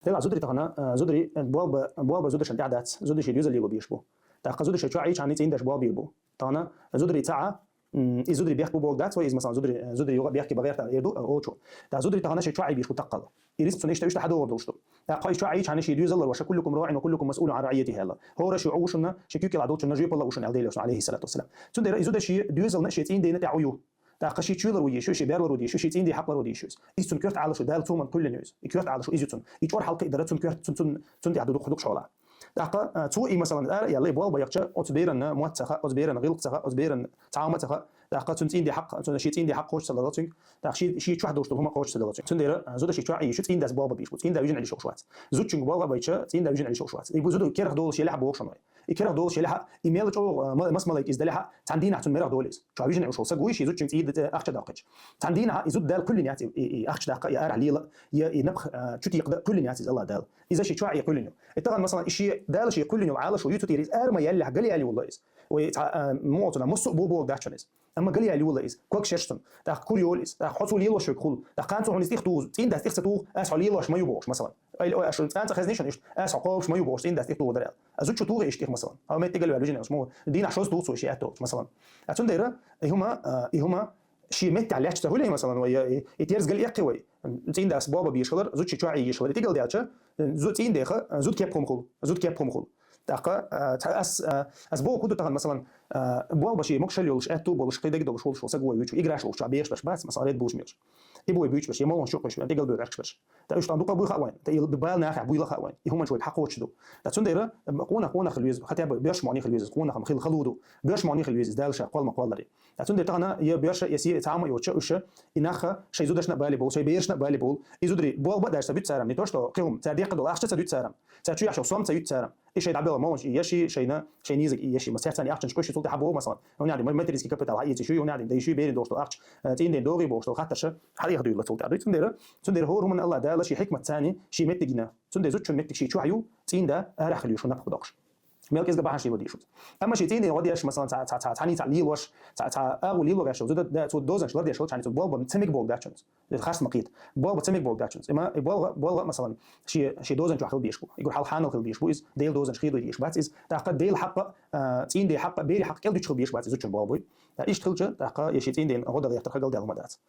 تبع زودري تهنا زودري بواب زودر شن تعدات زودر شي يوزر ليغو بيشبو تا زودر شي تشاعي عن يتين داش بواب بيربو تهنا زودري تاع زودري بيحكي بوك دات ويز مثلا زودري يوغا بيحكي بغير تا يدو اوتشو تا زودري تهنا شي تشاعي بيشبو تقل يريس تسونيش تايش حدا وردوشتو تا قاي تشاعي عن شي يوزر وش كلكم راع وكلكم مسؤول عن رعيته هلا هو رشي عوشنا شي كيكي العدوت نجيب الله وشن عليه الصلاه والسلام تندر زودر شي يوزر نشي تين دينا تاعيو تا قشي تشيلر ويشو شي بيرلر ودي شي تين دي حقلر ودي شوز إيستون كيرت على شو دال تومن كل نيوز كيرت على شو إيزوتون يتور حلقة إدارتون كيرت تون دي عدو خدوك شغلة تا تو إي مثلا يلا يبغى بيقشة أتبيرن موتسخة أتبيرن غلطسخة أتبيرن تعامتسخة تا تون دي حق تون شي تين دي حق خوش سلطاتين تا شي واحد دوشتو هما خوش سلطاتين تون دير زود شي تشعي شو تين داس بابا بيش تين دا يجن على شوشوات زود تشنج بابا بيتشا تين دا يجن على شوشوات يبو زود كيرخ دول شي لعب وشنوي يكره دول شي لها ايميل تو مسملك از دلها تندين حتى ميرخ دولز شو بيجن على شو سغوي شي زود تشنج ايد اخش داقج تندين يزود دال كل نيات اخش داق يا ار علي يا نبخ شو يقدر كل نيات الله دال اذا شي تشعي كل يوم طبعا مثلا شي دال شي كل يوم على شو يوتو تيريز ار ما يلي قال لي والله از وموتنا مصو بوبو داتشنز اما قال لي والله از كوك شيرشتون تا كوريوليز تا حصو لي لوش كل تا كانتو هنستيخ تو تين دا تيختو اس علي لوش ما يبوش مثلا اي اشو انت خزنيش نيش اس عقوش ما يبوش تين دا تيختو درال ازوت شو تو اشتيخ مثلا او ما تيجي لو اسمه دين عشوز تو سو شي اتو مثلا اتون دايره هما شي مت على تهولي مثلا ويا يتيرز قال يقي وي تين دا اسباب بيشغل زوت شي تشعي يشغل تيجي داتشه زوت تين داخه زوت كيبكم خل زوت كيبكم خل تاقا اس بو كودو تاغن مثلا بو باشي مكشل يولش اتو بولش قيدك دوش شول سغو يوتشو يغراش وش بيش باش مثلا ريد بوش ميرش يبو يبوش باش يمون شو قش تيجل دو باش تا ايش تندو قبو خوين تا ببال ناخ ابو يلا خوين هما شوي حقو وشدو تا تندير قونا خلويز حتى بيش ماني خلويز قونا خم خلودو بيش ماني خلويز دالش قول مقولري تا تندير تاغنا يا بيش يسي تعامل يوتش انخ شي زودش بالي بول شي بيش بالي بول يزودري بو بدا سبيت سارم نيتوشتو قيهم تاديق دو اخش تسديت سارم تشو يحشو صوم تسديت سارم ايش يدعبل موج يشي شينا شي نيزك يشي مسحتني اخش كوش تلتي حبو مثلا هون يعني ما تريسكي كابيتال هاي شو هون يعني دي شو بين دوشتو اخش تين دي دوغي بوشتو خاطرش حري ياخدو يلا تلتي عديت تندير هو من الله دال شي حكمه ثاني شي متجنا تندير زوتشو متك شي تشعيو تين دا راح خليو شو نقدوش ملك إذا بحشي ودي شوت أما شيء تاني ودي إيش مثلا تعني تعليل وش أغو ليلو غاشو زود ده تود دوزن شلون دي شو يعني تود بواب تمك بوق داتشنز خاص مقيت بواب تمك بوق داتشنز إما بواب مثلا شيء دوزن شو حلو بيشبو يقول حال حانو خل بيشبو إز ديل دوزن شخيدو يش بات إز تاقد ديل حق تين دي حق بيري حق كل دي شخل بيش بات إز وش بوابوي إيش تلجة تاقد يشي تين دي غدا غير ترخل ديال مدات